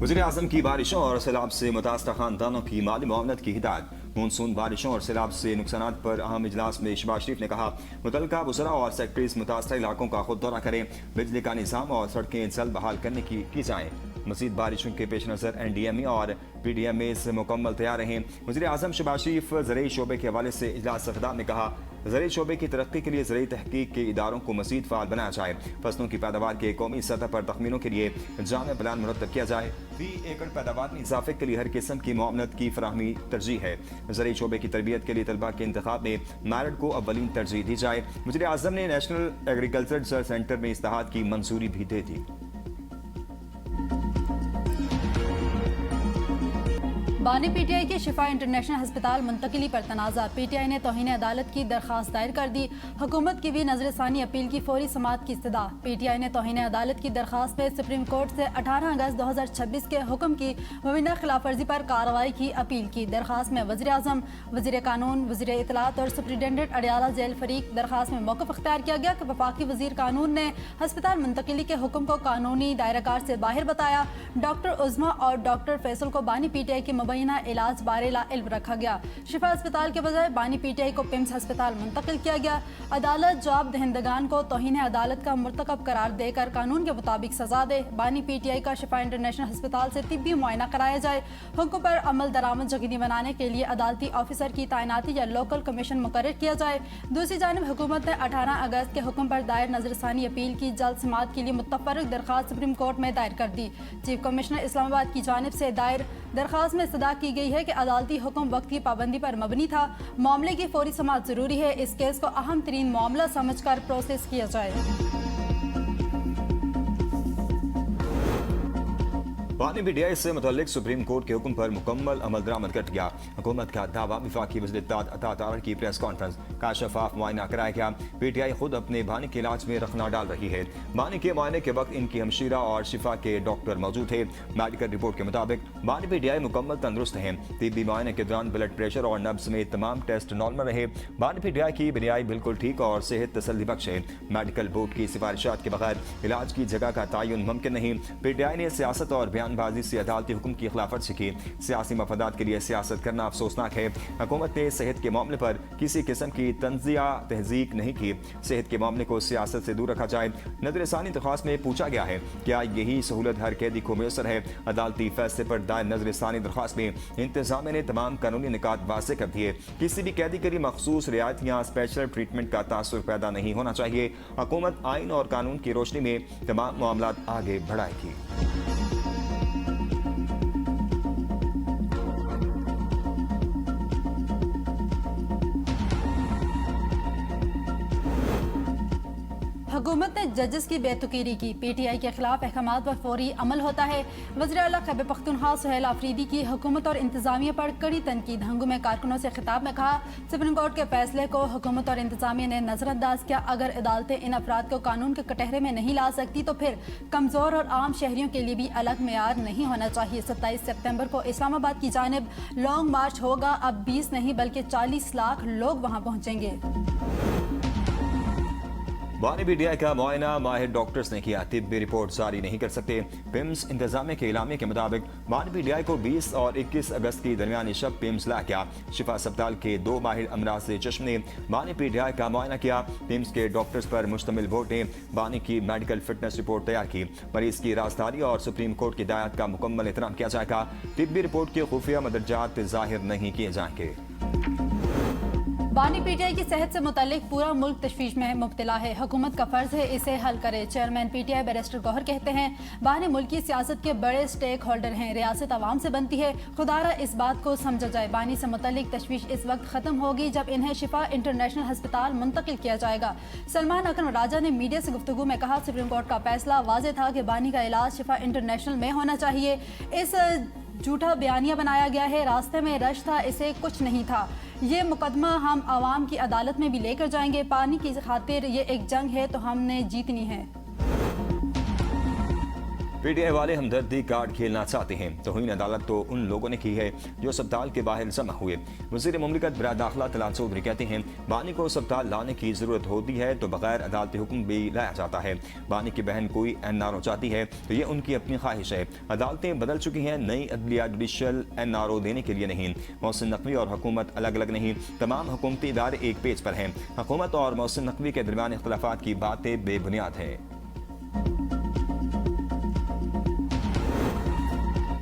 वज़ीर-ए-आज़म की बारिशों और सैलाब से मुतासरा खानदानों की माली मुआवनत की हिदायत। मानसून बारिशों और सैलाब से नुकसान पर अहम इजलास में शहबाज शरीफ ने कहा, मुतल्लिका वज़रा और सेक्रेटरीज मुतासरा इलाकों का खुद दौरा करें, बिजली का निज़ाम और सड़कें जल्द बहाल करने की जाएँ। मज़ीद बारिशों के पेश नज़र NDMA और PDMA से मुकम्मल तैयार रहें। वज़ीर-ए-आज़म शहबाज शरीफ ज़रई शोबे के हवाले से इजलास से खिताब में कहा, ज़रई शोबे की तरक्की के लिए ज़रई तहकीक के इदारों को मज़ीद फ़ाल बनाया जाए, फसलों की पैदावार के कौमी सतह पर तखमीनों के लिए जामे प्लान मुरतब किया जाए। फी एकड़ पैदावार में इजाफे के लिए हर किस्म की मुआवनत की फराहमी तरजीह है। ज़रई शोबे की तरबियत के लिए तलबा के इंतखाब में मेरिट को अव्वलीन तरजीह दी जाए। वज़ीर-ए-आज़म ने नेशनल एग्रीकल्चर रिसर्च सेंटर में इस्तेहाद की मंजूरी भी दे दी। बानी PTI के शिफा इंटरनेशनल अस्पताल मुंतकिली पर तनाज़ा। PTI ने तौहीन अदालत की दरख्वास्त दायर कर दी। हुकूमत की भी नजरसानी अपील की फौरी समाअत की इस्तदा। PTI ने तौहीन अदालत की दरख्वास्त में सुप्रीम कोर्ट से 18 अगस्त 2026 के हुक्म की मुबीना खिलाफ वर्जी पर कार्रवाई की अपील की। दरख्वास्त में वज़ीर-ए-आज़म, वज़ीर कानून, वज़ीर इत्तलात और सुप्रिटेंडेंट अडियाला जेल फरीक दरख्वास्त में मौक़िफ़ अख्तियार किया गया कि वफाकी वज़ीर कानून ने अस्पताल मुंतकिली के हुक्म को कानूनी दायराकार से बाहर बताया। डॉक्टर उज़मा और डॉक्टर फैसल को बानी PTI के मुबैना इलाज बारे ला इल्म रखा गया। शिफा अस्पताल के बजाय बानी PTI को पिम्स अस्पताल मुंतकिल किया गया। अदालत जवाब दहिंदगान को तौहीन अदालत का मुर्तकब करार देकर कानून के मुताबिक सजा दे। बानी PTI का शिफा इंटरनेशनल अस्पताल से तिब्बी मुआयना कराया जाए। हुक्म पर अमल दरामद यकीनी बनाने के लिए अदालती ऑफिसर की तैनाती या लोकल कमीशन मुकर्रर किया जाए। दूसरी जानिब हुकूमत ने 18 अगस्त के हुक्म पर दायर नजरसानी अपील की जल्द समाअत के लिए मुतफर्रिक दरख्वास्त सुप्रीम कोर्ट में दायर कर दी। चीफ कमिश्नर इस्लामाबाद की जानिब से दायर दरख्वास्त में सदा की गई है कि अदालती हुक्म वक्त की पाबंदी पर मबनी था। मामले की फौरी समाअत जरूरी है। इस केस को अहम तरीन मामला समझकर प्रोसेस किया जाए। बानी PTI से मुतल्लिक सुप्रीम कोर्ट के हुक्म पर मुकम्मल अमल दरामद कर गया। हुकूमत का दावा, विफाकी वज़ीर इत्तलात अता तारड़ की प्रेस कॉन्फ्रेंस का शफाफ मुआयना कराया गया। PTI खुद अपने बानी के इलाज में रखना डाल रही है। बानी के मुआयने के वक्त इनकी हमशीरा और शिफा के डॉक्टर मौजूद थे। मेडिकल रिपोर्ट के मुताबिक बानी PTI मुकम्मल तंदुरुस्त हैं। तिब्बी मुआयने के दौरान ब्लड प्रेशर और नब्ज समेत तमाम टेस्ट नॉर्मल रहे। बानी PTI की बुनियाई बिल्कुल ठीक और सेहत तसल्ली बख्श है। मेडिकल बोर्ड की सिफारिशात के बगैर इलाज की जगह का तयन मुमकिन नहीं। PTI ने सियासत और बयानबाजी से अदालती हुक्म की खिलाफवर्जी की। सियासी मफादात के लिए सियासत करना अफसोसनाक है। हुकूमत ने सेहत के मामले पर किसी किस्म की तंजिया तहजीक नहीं की। सेहत के मामले को सियासत से दूर रखा जाए। नजरसानी दरख्वास्त में पूछा गया है, क्या यही सहूलत हर कैदी को मैसर है? अदालती फैसले पर दायर नजरसानी दरख्वास्त में इंतजामिया ने तमाम कानूनी निकात वाज़े कर दिए। किसी भी कैदी के लिए मखसूस रियायत या स्पेशल ट्रीटमेंट का तासुर पैदा नहीं होना चाहिए। हुकूमत आइन और कानून की रोशनी में तमाम मामला आगे बढ़ाएगी। हुकूमत ने जजेस की बेतुकीरी की। PTI के खिलाफ अहकामात पर फौरी अमल होता है। वज़ीर आला खैबर पख्तूनख्वा सुहेल आफरीदी की हुकूमत और इंतजामिया पर कड़ी तनकीद। हंगुम में कारकुनों से खिताब में कहा, सुप्रीम कोर्ट के फैसले को हुकूमत और इंतजामिया ने नजरअंदाज किया। अगर अदालतें इन अफराद को कानून के कटहरे में नहीं ला सकती तो फिर कमजोर और आम शहरियों के लिए भी अलग मेयार नहीं होना चाहिए। 27 सितंबर को इस्लामाबाद की जानिब लॉन्ग मार्च होगा। अब 20 नहीं बल्कि 40 लाख लोग वहां पहुंचेंगे। बानी PTI का मुआयना माहिर डॉक्टर्स ने किया। तिब्बी रिपोर्ट जारी नहीं कर सकते। पिम्स इंतजामिया के इलामे के मुताबिक बानी PTI को 20 और 21 अगस्त की दरमियानी शब पिम्स ला गया। शिफा अस्पताल के 2 माहिर अमराज चश्म ने बानी PTI का मुआयना किया। पिम्स के डॉक्टर्स पर मुश्तमिल बोर्ड ने बानी की मेडिकल फिटनेस रिपोर्ट तैयार की। मरीज की राजदारी और सुप्रीम कोर्ट की हिदायत का मुकम्मल एहतराम किया जाएगा। तिब्बी रिपोर्ट के खुफिया मदरजात जाहिर नहीं किए जाएंगे। बानी PTI की सेहत से मुतालिक पूरा मुल्क तशवीश में मुब्तला है। हुकूमत का फर्ज है इसे हल करे। चेयरमैन PTI बैरिस्टर गौहर कहते हैं, बानी मुल्क की सियासत के बड़े स्टेक होल्डर हैं। रियासत आवाम से बनती है। खुदारा इस बात को समझा जाए। बानी से मुतालिक तशवीश इस वक्त खत्म होगी जब इन्हें शिफा इंटरनेशनल अस्पताल मुंतकिल किया जाएगा। सलमान अकरम राजा ने मीडिया से गुफ्तगू में कहा, सुप्रीम कोर्ट का फैसला वाज़ेह था कि बानी का इलाज शिफा इंटरनेशनल में होना चाहिए। इस झूठा बयानिया बनाया गया है। रास्ते में रश था, इसे कुछ नहीं था। ये मुकदमा हम आवाम की अदालत में भी लेकर जाएंगे। पानी की खातिर ये एक जंग है तो हमने जीतनी है। पीटीआई वाले हमदर्दी कार्ड खेलना चाहते हैं। तौहीन अदालत तो उन लोगों ने की है जो अस्पताल के बाहर जमा हुए। वज़ीर मुमलिकत बराए दाखिला तलाल चौधरी कहते हैं, बानी को अस्पताल लाने की जरूरत होती है तो बगैर अदालती हुक्म भी लाया जाता है। बानी की बहन कोई NRO चाहती है तो ये उनकी अपनी ख्वाहिश है। अदालतें बदल चुकी हैं, नई अदलिया जुडिशल NRO देने के लिए नहीं। मोहसिन नकवी और हुकूमत अलग अलग नहीं, तमाम हुकूमती इदारे एक पेज पर हैं। हुकूमत और मोहसिन नकवी के दरमियान इख्तलाफात की बातें बेबुनियाद हैं।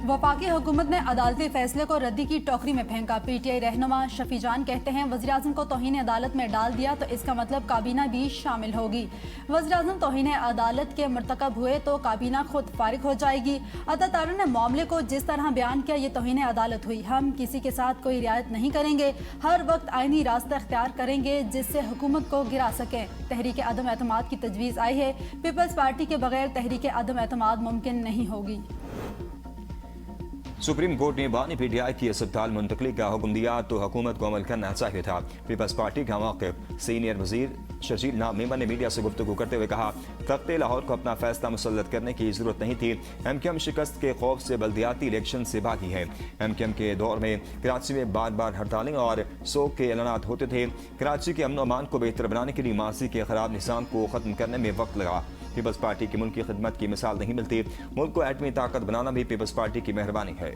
वफाकी हुकूमत ने अदालती फैसले को रद्दी की टोकरी में फेंका। PTI रहनुमा शफी जान कहते हैं, वज़ीर आज़म को तौहीन अदालत में डाल दिया तो इसका मतलब काबीना भी शामिल होगी। वज़ीर आज़म तौहीन अदालत के मर्तकब हुए तो काबीना खुद फारिग हो जाएगी। अतातारा ने मामले को जिस तरह बयान किया, ये तौहीन अदालत हुई। हम किसी के साथ कोई रियायत नहीं करेंगे, हर वक्त आईनी रास्ता इख्तियार करेंगे जिससे हुकूमत को गिरा सकें। तहरीक अदम एतमाद की तजवीज़ आई है। पीपल्स पार्टी के बगैर तहरीक अदम एतमाद मुमकिन नहीं होगी। सुप्रीम कोर्ट ने बानी PTI की अस्पताल मुंतकली का हुक्म दिया तो हुकूमत को अमल करना चाहिए था। पीपल्स पार्टी का मौक़िफ़। सीनियर वजीर शर्जील नामेमा ने मीडिया से गुफ्तगू करते हुए कहा, तख्ते लाहौर को अपना फैसला मुसल्लत करने की जरूरत नहीं थी। MQM शिकस्त के खौफ से बल्दियाती इलेक्शन से भागी है। MQM के दौर में कराची में बार बार हड़तालें और सोग के ऐलानात होते थे। कराची के अमन अमान को बेहतर बनाने के लिए माजी के खराब निज़ाम को ख़त्म करने में वक्त लगा। पीपल्स पार्टी की मुल्क की खिदमत की मिसाल नहीं मिलती। मुल्क को एटमी ताकत बनाना भी पीपल्स पार्टी की मेहरबानी है।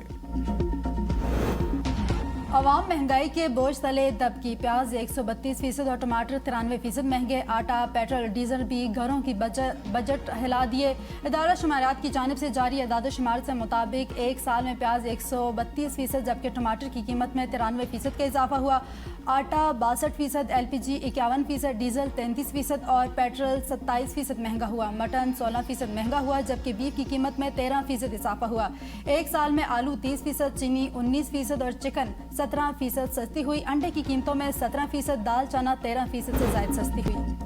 अवाम महंगाई के बोझ तले दबकी। प्याज 132% और टमाटर 93% महंगे। आटा, पेट्रोल, डीजल भी घरों की बजट हिला दिए। इदारा शुमारात की जानिब से जारी एदाद शुमार से मुताबिक एक साल में प्याज 132%, जबकि टमाटर की कीमत में 93% का इजाफा हुआ। आटा 62%, LPG 51%, डीजल 33% और पेट्रोल 27% महंगा हुआ। मटन 16% महंगा हुआ, जबकि बीफ की कीमत में 13% इजाफा हुआ। एक साल में आलू 30%, चीनी 19% और चिकन 17% सस्ती हुई। अंडे की कीमतों में 17%, दाल चना 13% से ज्यादा सस्ती हुई।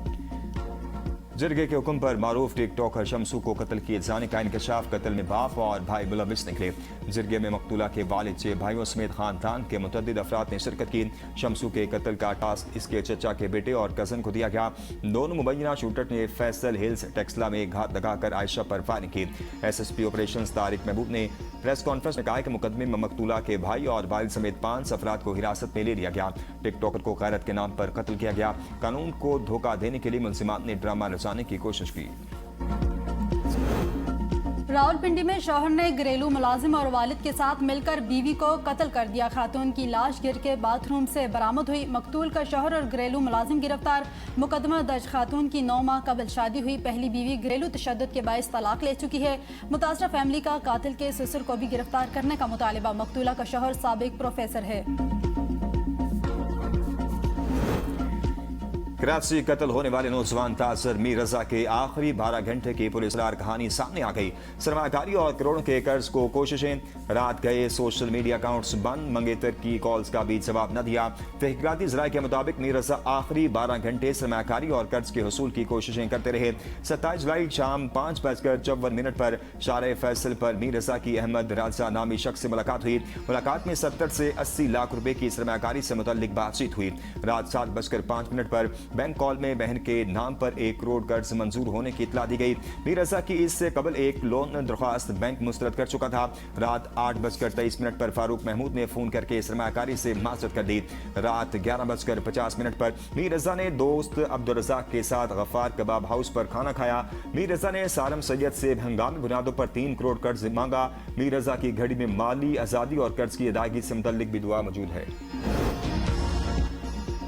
जिरगे के हुक्म पर मारूफ टिकटॉकर शमसू को कत्ल किए जाने का इंकशाफ। कत्ल में बाप और भाई मुलविस निकले। जिरगे में मकतूला के वालिद 6 भाइयों समेत खानदान के मुतअद्दिद अफराद ने शिरकत की। शमसू के कत्ल का टास्क इसके चचा के बेटे और कजन को दिया गया। दोनों मुबैना शूटर ने फैसल हिल्स टेक्सला में घात लगाकर आयशा पर फायरिंग की। SSP ऑपरेशन तारिक महबूब ने प्रेस कॉन्फ्रेंस में कहा कि मुकदमे में मकतूला के भाई और वालिद समेत 5 अफराद को हिरासत में ले लिया गया। टिकटॉकर को गैरत के नाम पर कत्ल किया गया। कानून को धोखा देने के लिए मुलजिमात ने ड्रामा रचाने की कोशिश की। रावलपिंडी में शौहर ने घरेलू मुलाजिम और वालिद के साथ मिलकर बीवी को कत्ल कर दिया। खातून की लाश गिर के बाथरूम से बरामद हुई। मकतूल का शौहर और घरेलू मुलाजिम गिरफ्तार। मुकदमा दर्ज। खातून की 9 माह कबल शादी हुई। पहली बीवी घरेलू तशद्दुद के बायस तलाक ले चुकी है। मुतासरा फैमिली का कातिल के ससुर को भी गिरफ्तार करने का मुतालिबा। मकतूला का शौहर साबिक प्रोफेसर है। कराची कत्ल होने वाले नौजवान तासर मीर रजा के आखिरी 12 घंटे की पुलिसदार कहानी सामने आ गई। सरमाकारी और करोड़ों के कर्ज को कोशिशें। रात गए सोशल मीडिया अकाउंट्स बंद। मंगेतर की कॉल्स का भी जवाब न दिया। तहकीकाती जराये के मुताबिक मीर रजा आखिरी 12 घंटे सरमाकारी और कर्ज के हसूल की कोशिशें करते रहे। 27 जुलाई शाम 5:54 पर शारे फैसल पर मीर रजा की अहमद राजा नामी शख्स से मुलाकात हुई। मुलाकात में 70 से 80 लाख रुपए की सरमाकारी से मुतल्लिक बातचीत हुई। रात 7:05 पर बैंक कॉल में बहन के नाम पर 1 करोड़ कर्ज मंजूर होने की इत्तला दी गई। मीर रजा की इससे कबल एक लोन दरख्वास्त बैंक मुस्तरद कर चुका था। रात 8:23 पर फारूक महमूद ने फोन करके सरमाकारी से माजरत कर दी। रात 11:50 पर मीर रजा ने दोस्त अब्दुल रज़ाक के साथ गफ्फार कबाब हाउस पर खाना खाया। मीर रजा ने सारम सैयद से हंगामी बुनियादों पर 3 करोड़ कर्ज मांगा। मीर रजा की घड़ी में माली आज़ादी और कर्ज की अदायगी से मुतल्लिक भी दुआ मौजूद है।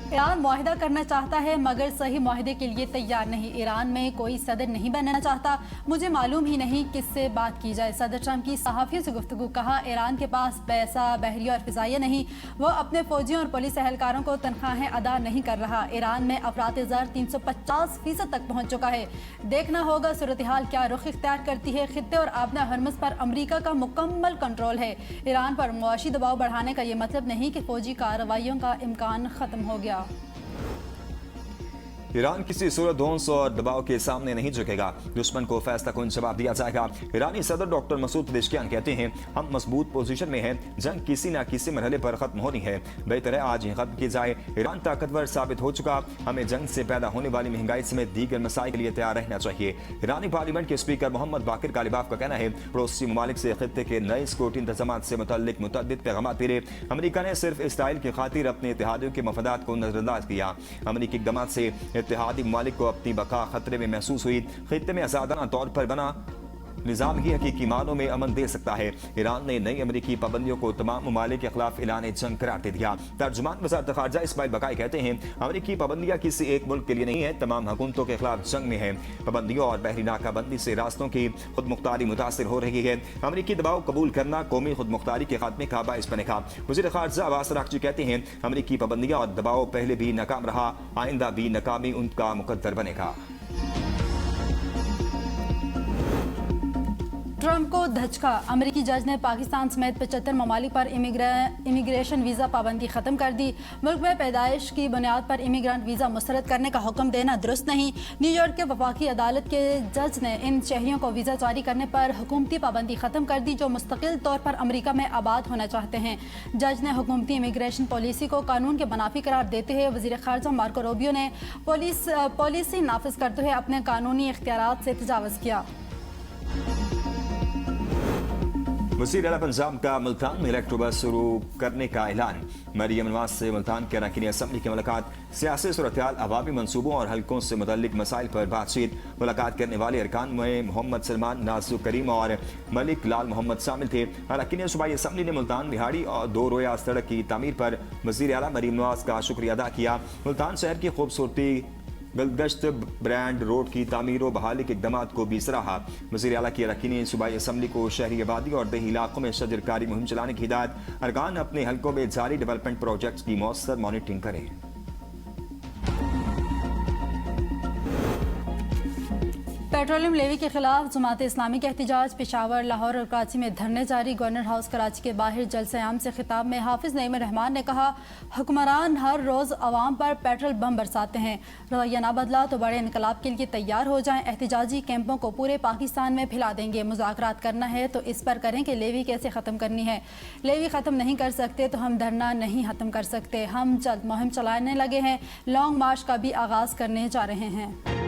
ईरान मुआहिदा करना चाहता है मगर सही मुआहिदे के लिए तैयार नहीं। ईरान में कोई सदर नहीं बनना चाहता। मुझे मालूम ही नहीं किससे बात की जाए। सदर ट्रंप की सहाफ़ियों से गुफ्तगू। कहा, ईरान के पास पैसा, बहरिया और फिजाइया नहीं। वो अपने फौजियों और पुलिस एहलकारों को तनख्वाहें अदा नहीं कर रहा। ईरान में अफरात-ए-ज़र 350% तक पहुँच चुका है। देखना होगा सूरत हाल क्या रुख इख्तियार करती है। खित्ते और आबना हरमस पर अमरीका का मुकम्मल कंट्रोल है। ईरान पर मुआशी दबाव बढ़ाने का ये मतलब नहीं कि फौजी कार्रवाइयों का इम्कान ख़त्म हो गया। ईरान किसी सूरत धोंस और दबाव के सामने नहीं झुकेगा, दुश्मन को फैसला कुन जवाब दिया जाएगा। ईरानी सदर डॉक्टर मसूद पेज़ेश्कियान कहते हैं, हम मजबूत पोजीशन में हैं, जंग किसी न किसी मरहले पर खत्म होनी है, बेहतर है आज ही खत्म की जाए। ईरान ताकतवर साबित हो चुका, हमें जंग से पैदा होने वाली महंगाई समेत दीगर मसाइल के लिए तैयार रहना चाहिए। ईरानी पार्लियामेंट के स्पीकर मोहम्मद बाकिर कालिबाफ का कहना है, पड़ोसी ममालिक से खित्ते के नए सिक्योरिटी इंतजाम से मुतल्लिक मुतअद्दिद पैगाम मिले। अमेरिका ने सिर्फ इसराइल की खातिर अपने इत्तेहादियों के मफादात को नजरअंदाज किया। अमेरिकी इक़दामात से इत्तेहादी ममालिक को अपनी बका खतरे में महसूस हुई। खित्ते में आजादाना तौर पर बना निज़ाम ही हकीकी मानों में अमन दे सकता है। ईरान ने नई अमेरिकी पाबंदियों को तमाम ममालिक के खिलाफ ऐलान जंग करार दे दिया। तर्जुमान वज़ारत ख़ारिजा इस्माइल बकाई कहते हैं, अमेरिकी पाबंदियां किसी एक मुल्क के लिए नहीं है, तमाम हुकूमतों के खिलाफ जंग में है। पाबंदियों और बहरी नाकाबंदी से रास्तों की खुद मुख्तारी मुतासर हो रही है। अमेरिकी दबाव कबूल करना कौमी खुद मुख्तारी के खात्मे का बाइस बनेगा। वज़ीर ख़ारिजा अब्बास अराग़ची कहते हैं, अमेरिकी पाबंदियां और दबाव पहले भी नाकाम रहा, आइंदा भी नाकामी उनका मुकद्दर बनेगा। ट्रंप को धचका, अमेरिकी जज ने पाकिस्तान समेत 75 ममालिक पर इमिग्रेशन वीज़ा पाबंदी ख़त्म कर दी। मुल्क में पैदाइश की बुनियाद पर इमिग्रेंट वीज़ा मुस्तरद करने का हुक्म देना दुरुस्त नहीं। न्यूयॉर्क के वफाकी अदालत के जज ने इन शहरियों को वीज़ा जारी करने पर हुकूमती पाबंदी ख़त्म कर दी जो मुस्तकिल तौर पर अमेरिका में आबाद होना चाहते हैं। जज ने हुकूमती इमिग्रेशन पॉलिसी को कानून के मुनाफी करार देते हुए वज़ीर ख़ारिजा मार्को रूबियो ने पॉलिसी नाफिज करते हुए अपने कानूनी इख्तियारात से तजावुज़ किया। वज़ीर आला पंजाब का मुल्तान में इलेक्ट्रो बस शुरू करने का ऐलान। मरियम नवाज से मुल्तान के अरकान असम्बली की मुलाकात। सियासी सूरत-ए-हाल, अवामी मनसूबों और हल्कों से मुतल्लिक मसाइल पर बातचीत। मुलाकात करने वाले अरकान में मोहम्मद सलमान, नाज़ुक करीम और मलिक लाल मोहम्मद शामिल थे। अरकान सूबाई असम्बली ने मुल्तान बिहाड़ी और 2 रोया सड़क की तामीर पर वज़ीर आला मरियम नवाज का शुक्रिया अदा किया। मुल्तान शहर की खूबसूरती गलगश्त ब्रांड रोड की तामीर व बहाली के इक़दामात को भी सराहा। वज़ीर आला की अरकान सूबाई असम्बली को शहरी आबादी और देही इलाकों में शजरकारी मुहिम चलाने की हिदायत। अरकान अपने हल्कों में जारी डेवलपमेंट प्रोजेक्ट्स की मौसर मॉनिटरिंग करें। पेट्रोलियम लेवी के खिलाफ जमात इस्लामी का एहतजाज। पेशावर, लाहौर और कराची में धरने जारी। गवर्नर हाउस कराची के बाहर जलसे आम से खिताब में हाफिज नईम रहमान ने कहा, हुक्मरान हर रोज़ अवाम पर पेट्रोल बम बरसाते हैं, रवैया ना बदला तो बड़े इनकलाब के लिए तैयार हो जाएं। एहतजाजी कैंपों को पूरे पाकिस्तान में फैला देंगे। मुज़ाकरात करना है तो इस पर करें कि लेवी कैसे ख़त्म करनी है। लेवी ख़त्म नहीं कर सकते तो हम धरना नहीं ख़त्म कर सकते। हम जल्द मुहिम चलाने लगे हैं। लॉन्ग मार्च का भी आगाज़ करने जा रहे हैं।